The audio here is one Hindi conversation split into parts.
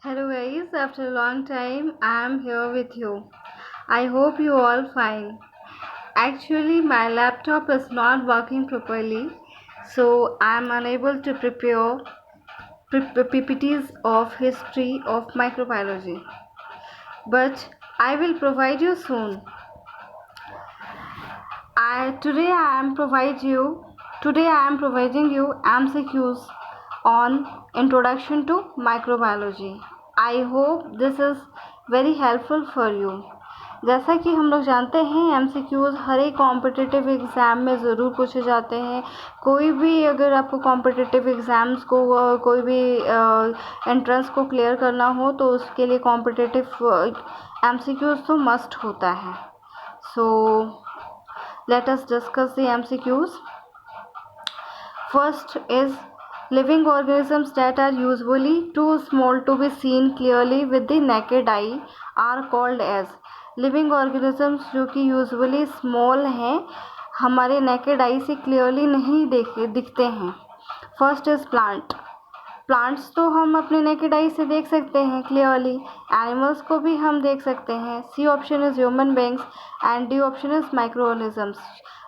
Hello guys, after a long time I am here with you. I hope you all fine. Actually my laptop is not working properly, so I am unable to prepare PPTs of history of microbiology. But I will provide you soon. Today I am providing you MCQs on introduction to microbiology. I hope this is very helpful for you. जैसा कि हम लोग जानते हैं MCQs हर एक कॉम्पिटिटिव एग्ज़ाम में ज़रूर पूछे जाते हैं। कोई भी अगर आपको कॉम्पिटिटिव एग्ज़ाम्स को कोई भी एंट्रेंस को क्लियर करना हो तो उसके लिए कॉम्पिटिटिव MCQs तो मस्ट होता है। सो let us discuss the MCQs. First is living organisms that are usually too small to be seen clearly with the naked eye are called as living organisms जो कि usually small हैं, हमारे naked eye से clearly नहीं दिखते हैं. First is plant. प्लांट्स तो हम अपने नेकेड आई से देख सकते हैं क्लियरली, एनिमल्स को भी हम देख सकते हैं. C option is human beings and D option is micro organisms.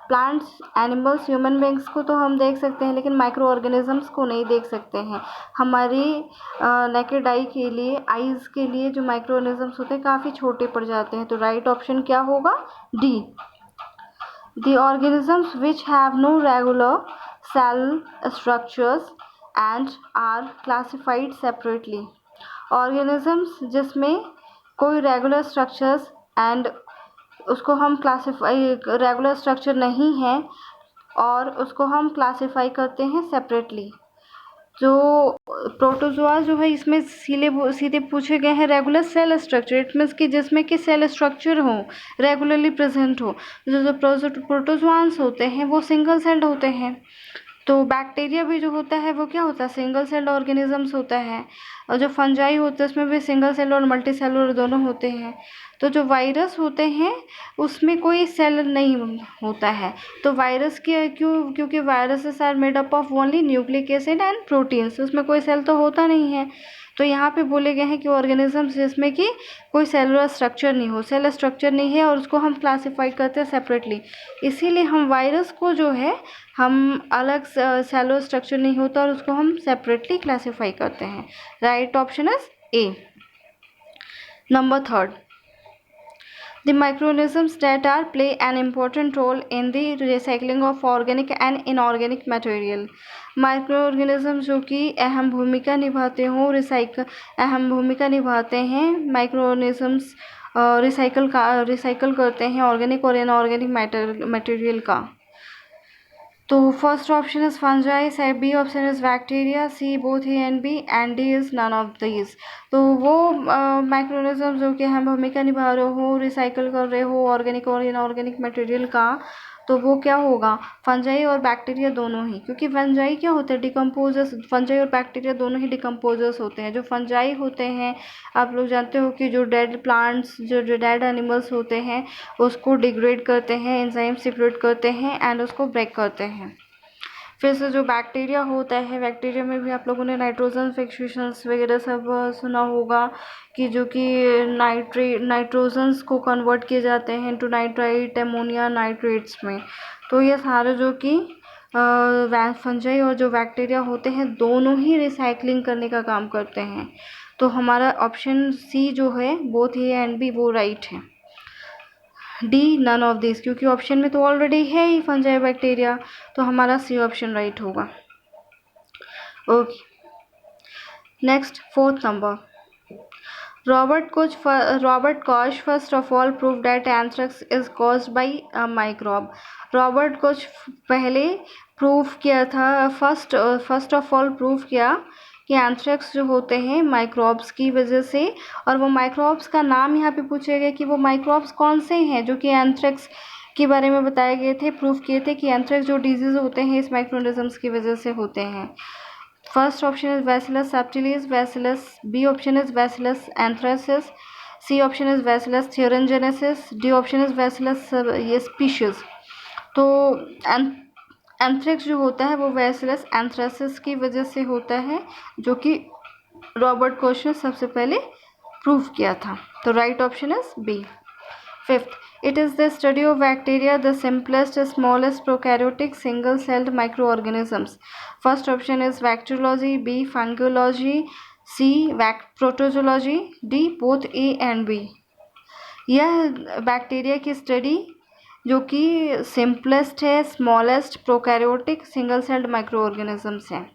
Plants, animals, human beings को तो हम देख सकते हैं लेकिन माइक्रो ऑर्गेनिजम्स को नहीं देख सकते हैं. हमारी नेकेड आई के लिए, आईज़ के लिए जो माइक्रो ऑर्गेनिजम्स होते हैं काफ़ी छोटे पड़ जाते हैं. तो राइट ऑप्शन क्या होगा? D. The organisms which have no regular cell structures and are classified separately. Organisms जिसमें कोई regular structures and उसको हम रेगुलर स्ट्रक्चर नहीं है और उसको हम क्लासीफाई करते हैं सेपरेटली. जो प्रोटोजोआ जो है इसमें सीधे पूछे गए हैं regular cell structure. It means कि जिसमें कि सेल स्ट्रक्चर हो, रेगुलरली प्रेजेंट हो. जो प्रोटोजोआंस होते हैं वो सिंगल सेल्ड होते हैं. तो बैक्टीरिया भी जो होता है वो क्या होता है? सिंगल सेल्ड ऑर्गेनिजम्स होता है. और जो फंजाई होते हैं उसमें भी सिंगल सेल और मल्टी सेलुलर दोनों होते हैं. तो जो वायरस होते हैं उसमें कोई सेल नहीं होता है. तो वायरस क्योंकि viruses are made up of only nucleic acid and proteins, उसमें कोई सेल तो होता नहीं है. तो यहाँ पे बोले गए हैं कि ऑर्गेनिजम्स जिसमें कि कोई सेलुलर स्ट्रक्चर नहीं हो, सेल स्ट्रक्चर नहीं है और उसको हम क्लासीफाई करते हैं सेपरेटली. इसीलिए हम वायरस को जो है हम अलग सेलुलर स्ट्रक्चर नहीं होता और उसको हम सेपरेटली क्लासीफाई करते हैं. Right option is A. Number third, the microorganisms that are play an important role in the recycling of organic and inorganic material. Microorganism जो कि अहम भूमिका निभाते हैं. माइक्रोऑर्गेनिजम्स रिसाइकल करते हैं ऑर्गेनिक और इनऑर्गेनिक मटेरियल का. तो first option is fungi, B option is bacteria, C both A and B and D is none of these. तो वो माइक्रोऑर्गेनिज्म जो कि अहम भूमिका निभा रहे हो, रिसाइकल कर रहे हो ऑर्गेनिक और इनऑर्गेनिक मटेरियल का, तो वो क्या होगा? फंजाई और बैक्टीरिया दोनों ही. क्योंकि फंजाई क्या होते हैं? डिकम्पोजर्स. फंजाई और बैक्टीरिया दोनों ही डिकम्पोजर्स होते हैं. जो फंजाई होते हैं, आप लोग जानते हो कि जो डेड प्लांट्स, जो डेड एनिमल्स होते हैं उसको डिग्रेड करते हैं, एंजाइम सेपरेट करते हैं एंड उसको ब्रेक करते हैं. फिर से जो बैक्टीरिया होता है, बैक्टीरिया में भी आप लोगों ने नाइट्रोजन फिक्सेशंस वगैरह सब सुना होगा कि जो कि नाइट्रोजन्स को कन्वर्ट किए जाते हैं इनटू नाइट्राइट, अमोनिया, नाइट्रेट्स में. तो ये सारे जो कि फंजाई और जो बैक्टीरिया होते हैं दोनों ही रिसाइकलिंग करने का काम करते हैं. तो हमारा ऑप्शन सी जो है बोथ ए एंड बी वो राइट है. डी नन ऑफ दिस, क्योंकि ऑप्शन में तो ऑलरेडी है ही फंजाई बैक्टीरिया, तो हमारा सी ऑप्शन राइट होगा. Okay, next fourth number. Robert Koch first of all proved that anthrax is caused by a microbe. Robert Koch पहले प्रूव किया था, फर्स्ट ऑफ ऑल प्रूव किया कि एंथ्रेक्स जो होते हैं माइक्रोब्स की वजह से. और वो माइक्रोब्स का नाम यहाँ पे पूछे गए कि वो माइक्रोब्स कौन से हैं जो कि एंथ्रेक्स के बारे में बताए गए थे, प्रूव किए थे कि एंथ्रेक्स जो डिजीज़ होते हैं इस माइक्रोऑर्गेनिजम्स की वजह से होते हैं. First option is bacillus subtilis bacillus, B option is bacillus anthracis, C option is bacillus thuringiensis, D option is bacillus ये स्पीशीज. तो एंथ्रेक्स जो होता है वो बैसिलस एंथ्रासिस की वजह से होता है, जो कि रॉबर्ट कोच ने सबसे पहले प्रूव किया था। तो right option is B. Fifth, it is the study of bacteria, the simplest, smallest prokaryotic single-celled microorganisms. First option is bacteriology, B fungology, C protozoology, D both A and B. यह बैक्टीरिया की स्टडी जो कि सिंपलेस्ट है, smallest prokaryotic single celled micro organisms हैं।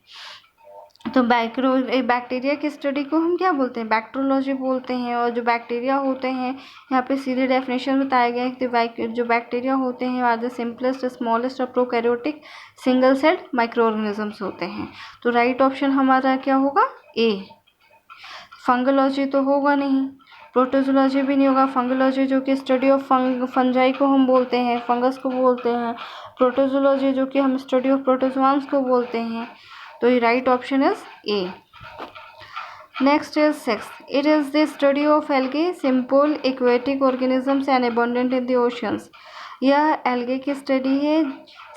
तो बैक्टीरिया की स्टडी को हम क्या बोलते हैं? बैक्टीरियोलॉजी बोलते हैं। और जो बैक्टीरिया होते हैं, यहाँ पे सीधे डेफिनेशन बताया गया है कि जो बैक्टीरिया होते हैं आर द सिंपलेस्ट, स्मॉलेस्ट और prokaryotic single celled micro organisms होते हैं। तो राइट ऑप्शन हमारा क्या होगा? ए। फंगोलॉजी तो होगा नहीं, प्रोटोजोलॉजी भी नहीं होगा। फंगोलॉजी जो कि स्टडी ऑफ फंजाई को हम बोलते हैं, फंगस को बोलते हैं। प्रोटोजोलॉजी जो कि हम स्टडी ऑफ प्रोटोजोआंस को बोलते हैं। तो ये right option is A. Next is six, it is the study of algae, simple aquatic organisms and abundant in the oceans. यह एल्गे की स्टडी है,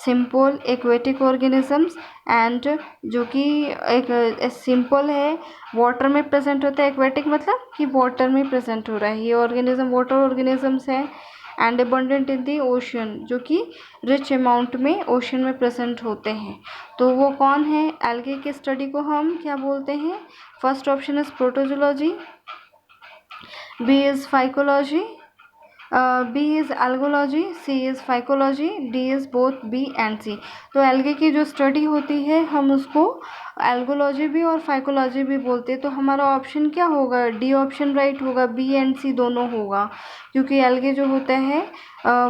सिंपल एक्वेटिक ऑर्गेनिजम्स एंड जो कि एक सिंपल है, वाटर में प्रेजेंट होता है। एक्वेटिक मतलब कि वाटर में प्रेजेंट हो रहा है, ये ऑर्गेनिज्म वाटर ऑर्गेनिजम्स है। And abundant in the ocean, जो कि रिच अमाउंट में ओशन में प्रेजेंट होते हैं। तो वो कौन है? एल्गे की स्टडी को हम क्या बोलते हैं? First option is protozoology, B is phycology, B is algology, C is phycology, D is both B and C. तो एल्गे की जो स्टडी होती है हम उसको एल्गोलॉजी भी और फाइकोलॉजी भी बोलते हैं। तो हमारा ऑप्शन क्या होगा? डी ऑप्शन राइट होगा, बी एंड सी दोनों होगा, क्योंकि एल्गे जो होता है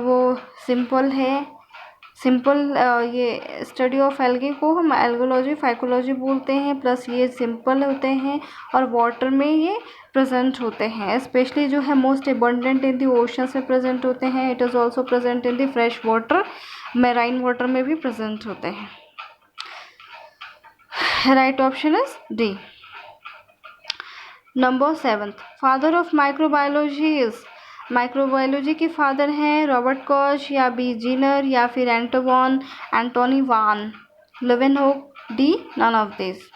वो सिंपल है। सिंपल ये स्टडी ऑफ एल्गे को हम एल्गोलॉजी फाइकोलॉजी बोलते हैं, प्लस ये सिंपल होते हैं और वाटर में ये प्रेजेंट होते हैं। स्पेशली जो है most abundant in the oceans में प्रेजेंट होते हैं। It is also present in the fresh water, marine water में भी प्रेजेंट होते हैं। Right option is D. Number seventh, father of microbiology is, microbiology के फादर हैं रॉबर्ट कॉच या बी जीनर या फिर एंटोनी वान लेवेनहुक, डी नन ऑफ दिस।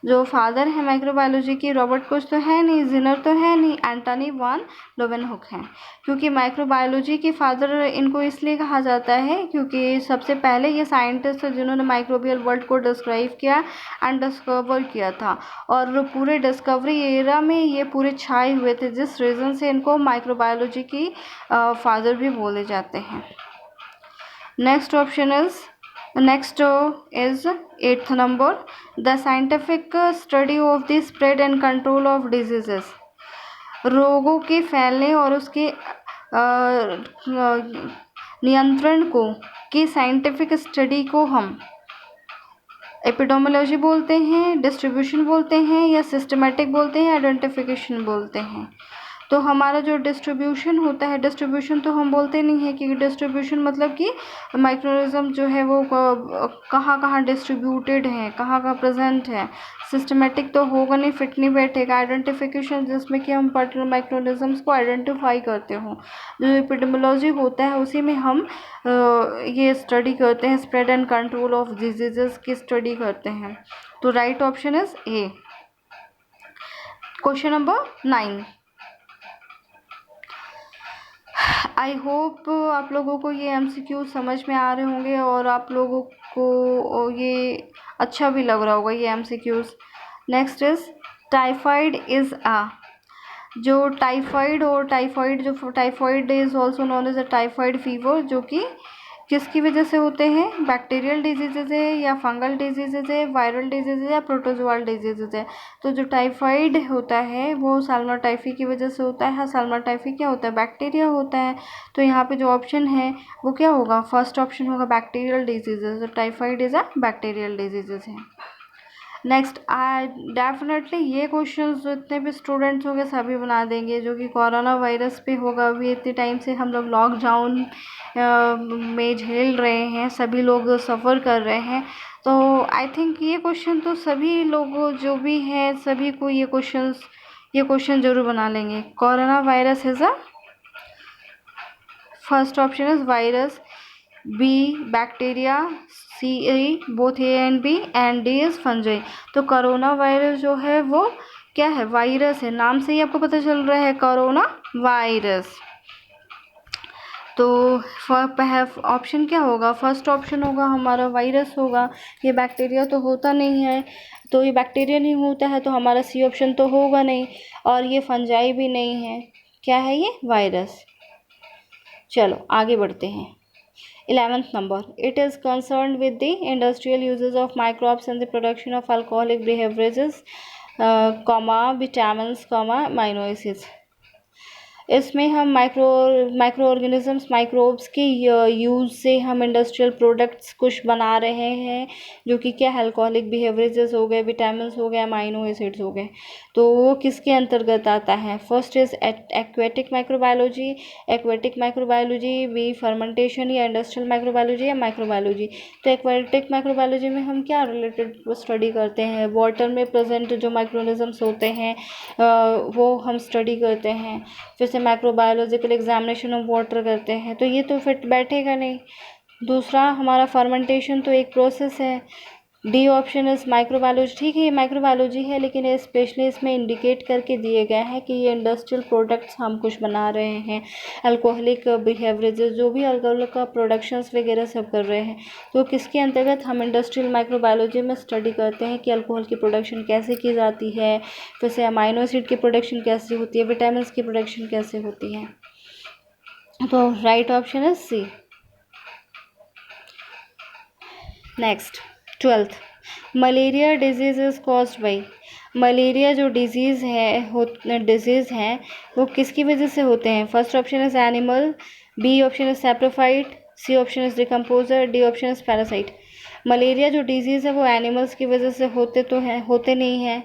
जो फादर है माइक्रोबायोलॉजी की, रॉबर्ट कोच तो है नहीं, जिनर तो है नहीं, एंटोनी वान लेवेनहुक हैं। क्योंकि माइक्रोबायोलॉजी के फादर इनको इसलिए कहा जाता है क्योंकि सबसे पहले ये साइंटिस्ट है जिन्होंने माइक्रोबियल वर्ल्ड को डिस्क्राइब किया एंड डिस्कवर किया था। और पूरे डिस्कवरी एरा में ये पूरे छाए हुए थे, जिस रीज़न से इनको माइक्रोबायोलॉजी की फादर भी बोले जाते हैं। Next option is, next is eighth number, the scientific study of the spread and control of diseases. रोगों के फैलने और उसके नियंत्रण को की साइंटिफिक स्टडी को हम एपिडेमियोलॉजी बोलते हैं, डिस्ट्रीब्यूशन बोलते हैं, या सिस्टमेटिक बोलते हैं, आइडेंटिफिकेशन बोलते हैं। तो हमारा जो डिस्ट्रीब्यूशन होता है, डिस्ट्रीब्यूशन तो हम बोलते नहीं है, क्योंकि डिस्ट्रीब्यूशन मतलब कि माइक्रोऑर्गेनिज्म जो है वो कहाँ कहाँ डिस्ट्रीब्यूटेड है, कहाँ कहाँ प्रेजेंट है। सिस्टमेटिक तो होगा नहीं, फिट नहीं बैठेगा। आइडेंटिफिकेशन जिसमें कि हम पर्टिकुलर माइक्रोऑर्गेनिज्म्स को आइडेंटिफाई करते हो। जो एपिडेमियोलॉजी होता है उसी में हम ये स्टडी करते हैं, spread and control of diseases की स्टडी करते हैं। तो right option is A. Question number 9, I hope आप लोगों को ये MCQ समझ में आ रहे होंगे और आप लोगों को ये अच्छा भी लग रहा होगा ये MCQs। Next is typhoid is a, जो टाइफाइड और typhoid is also known as a typhoid fever, जो कि किसकी वजह से होते हैं? बैक्टीरियल डिजीजेज है या फंगल डिजीजेज है, वायरल डिजीज है या प्रोटोजोअल डिजीजेज है। तो जो टाइफाइड होता है वो साल्मोनेला टाइफी की वजह से होता है। हाँ, साल्मोनेला टाइफी क्या होता है? बैक्टीरिया होता है। तो यहाँ पे जो ऑप्शन है वो क्या होगा? फर्स्ट ऑप्शन होगा बैक्टीरियल डिजीजेज। तो typhoid is a bacterial diseases है। नेक्स्ट, डेफिनेटली ये क्वेश्चन जितने भी स्टूडेंट्स होंगे सभी बना देंगे, जो कि कोरोना वायरस पे होगा। अभी इतने टाइम से हम लोग लॉकडाउन में झेल रहे हैं, सभी लोग सफ़र कर रहे हैं। तो आई थिंक ये क्वेश्चन तो सभी लोग जो भी हैं सभी को ये क्वेश्चन जरूर बना लेंगे। Corona virus is a, first option is virus, B bacteria, C both A and B, and D is fungi. तो कोरोना वायरस जो है वो क्या है, वायरस है, नाम से ही आपको पता चल रहा है कोरोना वायरस। तो ऑप्शन क्या होगा, फर्स्ट ऑप्शन होगा हमारा वायरस होगा। ये बैक्टीरिया तो होता नहीं है, तो ये बैक्टीरिया नहीं होता है तो हमारा सी ऑप्शन तो होगा नहीं, और ये फंजाई भी नहीं है। क्या है ये, वायरस। चलो आगे बढ़ते हैं। 11th number, it is concerned with the industrial uses of microbes and the production of alcoholic beverages, vitamins, amino acids। इसमें हम माइक्रो ऑर्गेनिजम्स, माइक्रोब्स के यूज़ से हम इंडस्ट्रियल प्रोडक्ट्स कुछ बना रहे हैं, जो कि क्या, अल्कोहलिक बिहेवियर्स हो गए, विटामिन्स हो गए, अमाइनो एसिड्स हो गए। तो वो किसके अंतर्गत आता है, first is aquatic microbiology, B fermentation या इंडस्ट्रियल माइक्रोबायोलॉजी या माइक्रोबायोलॉजी। तो एक्वेटिक माइक्रोबायोलॉजी में हम क्या रिलेटेड स्टडी करते हैं, वाटर में प्रेजेंट जो माइक्रोनिज़म्स होते हैं वो हम स्टडी करते हैं। फिर से माइक्रोबायोलॉजिकल एग्जामिनेशन ऑफ वाटर करते हैं, तो ये तो फिट बैठेगा नहीं। दूसरा हमारा फर्मेंटेशन तो एक प्रोसेस है। D option is microbiology. ठीक है, ये माइक्रोबायोलॉजी है, लेकिन ये स्पेशली इसमें इंडिकेट करके दिए गए हैं कि ये इंडस्ट्रियल प्रोडक्ट्स हम कुछ बना रहे हैं, अल्कोहलिक बिहेवियर्स जो भी अल्कोहल का प्रोडक्शंस वगैरह सब कर रहे हैं। तो किसके अंतर्गत, हम इंडस्ट्रियल माइक्रोबायोलॉजी में स्टडी करते हैं कि अल्कोहल की प्रोडक्शन कैसे की जाती है, फिर से अमाइनो एसिड की प्रोडक्शन कैसे होती है, विटामिन की प्रोडक्शन कैसे होती है। तो right option is C. Next 12th, malaria disease is caused by. Malaria जो डिजीज़ है वो किसकी वजह से होते हैं। First option is animal, B option is saprophyte, C option is decomposer, D option is parasite. Malaria जो डिजीज़ है वो एनिमल्स की वजह से होते नहीं हैं,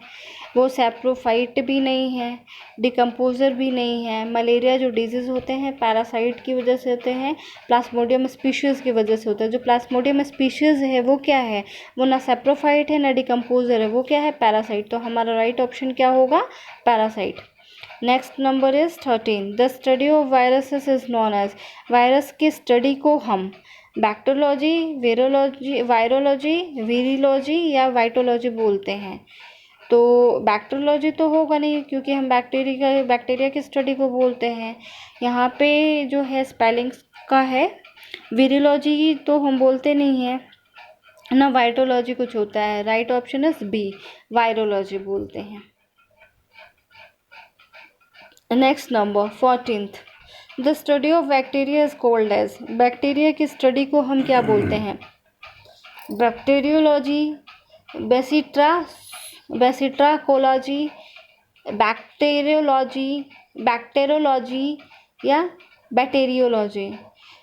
वो सैप्रोफाइट भी नहीं है, डिकम्पोज़र भी नहीं है। मलेरिया जो डिजीज़ होते हैं पैरासाइट की वजह से होते हैं, प्लाज्मोडियम स्पीशीज़ की वजह से होता है। जो प्लाज्मोडियम स्पीशीज़ है वो क्या है, वो ना सैप्रोफाइट है ना डिकम्पोज़र है, वो क्या है, पैरासाइट। तो हमारा राइट ऑप्शन क्या होगा, parasite. Next number is 13, the study of viruses is known as. Virus की स्टडी को हम बैक्टीरियोलॉजी, वायरोलॉजी, वीरियोलॉजी या वाइटोलॉजी बोलते हैं। तो बैक्टीरियोलॉजी तो होगा नहीं, क्योंकि हम बैक्टीरिया की स्टडी को बोलते हैं। यहाँ पे जो है स्पेलिंग्स का है, वीरियोलॉजी तो हम बोलते नहीं हैं ना, वाइटोलॉजी कुछ होता है। Right option is B, virology बोलते हैं। Next number 14th, the study of bacteria is called as. Bacteria की स्टडी को हम क्या बोलते हैं, बैक्टीरियोलॉजी, बेसिट्राकोलॉजी, बैक्टीरियोलॉजी या बैक्टीरियोलॉजी।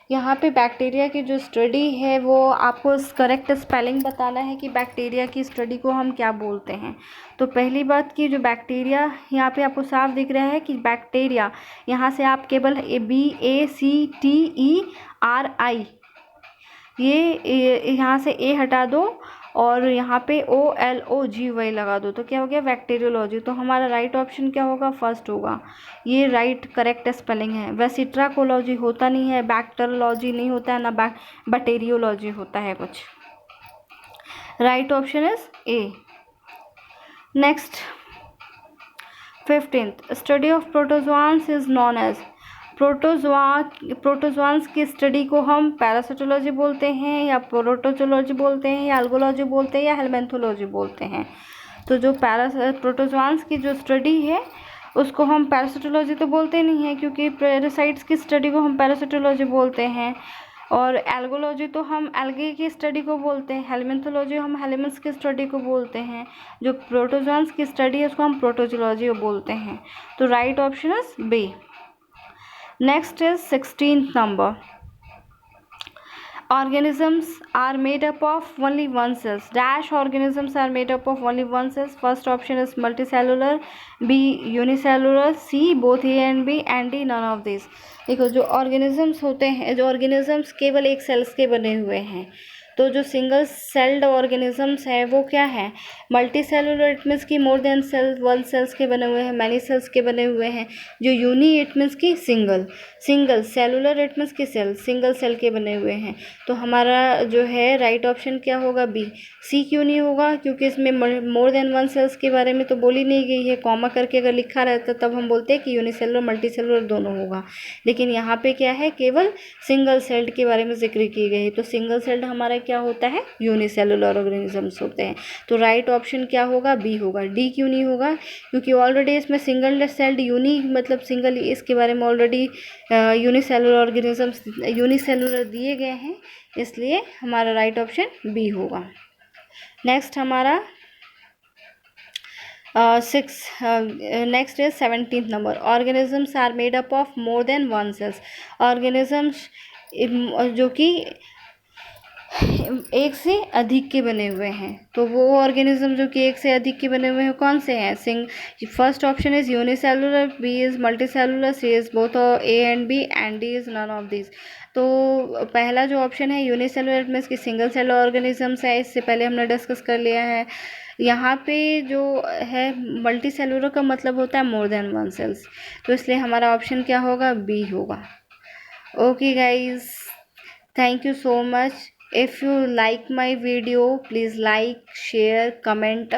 यहाँ पे बैक्टीरिया की जो स्टडी है वो आपको करेक्ट स्पेलिंग बताना है कि बैक्टीरिया की स्टडी को हम क्या बोलते हैं। तो पहली बात कि जो बैक्टीरिया यहाँ पे आपको साफ दिख रहा है कि बैक्टीरिया, यहाँ से आप केवल BACTERI ये यहाँ से ए हटा दो और यहाँ पे OLOGY लगा दो, तो क्या हो गया, बैक्टीरियोलॉजी। तो हमारा राइट ऑप्शन क्या होगा, फर्स्ट होगा। ये राइट करेक्ट स्पेलिंग है। वेसिट्राकोलॉजी होता नहीं है, बैक्टीरियोलॉजी नहीं होता है, ना बैक्टीरियोलॉजी होता है कुछ। Right option is A. Next 15th, study of protozoans is known as. Protozoans की स्टडी को हम पैरासिटोलॉजी बोलते हैं या प्रोटोजोलॉजी बोलते हैं या अल्गोलॉजी बोलते हैं या हेलमेंथोलॉजी बोलते हैं। तो जो प्रोटोजोआन्स की जो स्टडी है उसको हम पैरासिटोलॉजी तो बोलते नहीं हैं, क्योंकि पैरासाइट्स की स्टडी को हम पैरासिटोलॉजी बोलते हैं। और एल्गोलॉजी तो हम एल्गे की स्टडी को बोलते हैं, हेलमेंथोलॉजी हम हेलमेंट्स की स्टडी को बोलते हैं। जो प्रोटोजोआन्स की स्टडी है उसको हम प्रोटोजोलॉजी बोलते हैं। तो right option is B. Next is 16th number. Organisms are made up of only one cells. Dash organisms are made up of only one cells. First option is multicellular, B unicellular, C both A and B, and D none of these. देखो जो organisms होते हैं, जो organisms केवल एक सेल्स के बने हुए हैं, तो तो जो सिंगल सेल्ड ऑर्गेनिजम्स है वो क्या है, मल्टी सेलुलर इट मीन्स की मोर देन वन सेल्स के बने हुए हैं, मैनी सेल्स के बने हुए हैं। जो यूनी इट मीन्स की single, single cellular it means की सेल, सिंगल सेल के बने हुए हैं। तो हमारा जो है राइट ऑप्शन क्या होगा, बी। सी क्यों नहीं होगा, क्योंकि इसमें मोर देन वन सेल्स के बारे में तो बोली नहीं गई है, कॉमा करके अगर लिखा रहता तब हम बोलते हैं कि यूनिसेलुलर मल्टी सेलुलर दोनों होगा, लेकिन यहाँ पे क्या है, केवल सिंगल सेल्ड के बारे में जिक्र की गई है। तो सिंगल सेल्ड हमारा क्या होता है, यूनिसेलुलर ऑर्गेनिजम्स होते हैं। तो राइट ऑप्शन क्या होगा, बी होगा। डी क्यों नहीं होगा, क्योंकि ऑलरेडी इसमें सिंगल सेल्ड यूनी मतलब सिंगल, इसके बारे में ऑलरेडी यूनिसेलुलर ऑर्गेनिजम्स यूनिसेलुलर दिए गए हैं, इसलिए हमारा राइट ऑप्शन बी होगा। नेक्स्ट हमारा नेक्स्ट इज 17th नंबर, organisms are made up of more than one cells. Organisms जो कि एक से अधिक के बने हुए हैं, तो वो ऑर्गेनिज्म जो कि एक से अधिक के बने हुए हैं कौन से हैं, first option is unicellular, B is multicellular, C is both A and B, and D is none of this. तो पहला जो ऑप्शन है यूनिसेलुलर में इसकी सिंगल सेल ऑर्गेनिजम्स है, इससे पहले हमने डिस्कस कर लिया है। यहाँ पे जो है मल्टी सेलुलर का मतलब होता है मोर देन वन सेल्स, तो इसलिए हमारा ऑप्शन क्या होगा, बी होगा। Okay guys, thank you so much. If you like my video, please like, share, comment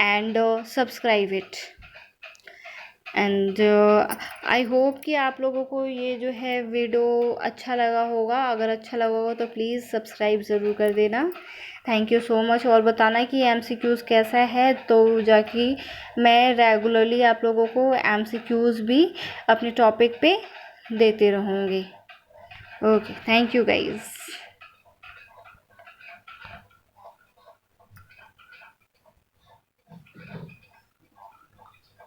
and subscribe it. And I hope कि आप लोगों को ये जो है वीडियो अच्छा लगा होगा। अगर अच्छा लगा होगा तो प्लीज़ सब्सक्राइब ज़रूर कर देना। Thank you so much. और बताना कि MCQs कैसा है, तो जाके मैं रेगुलरली आप लोगों को MCQs भी अपने टॉपिक पे देते रहूँगी। Okay, thank you guys.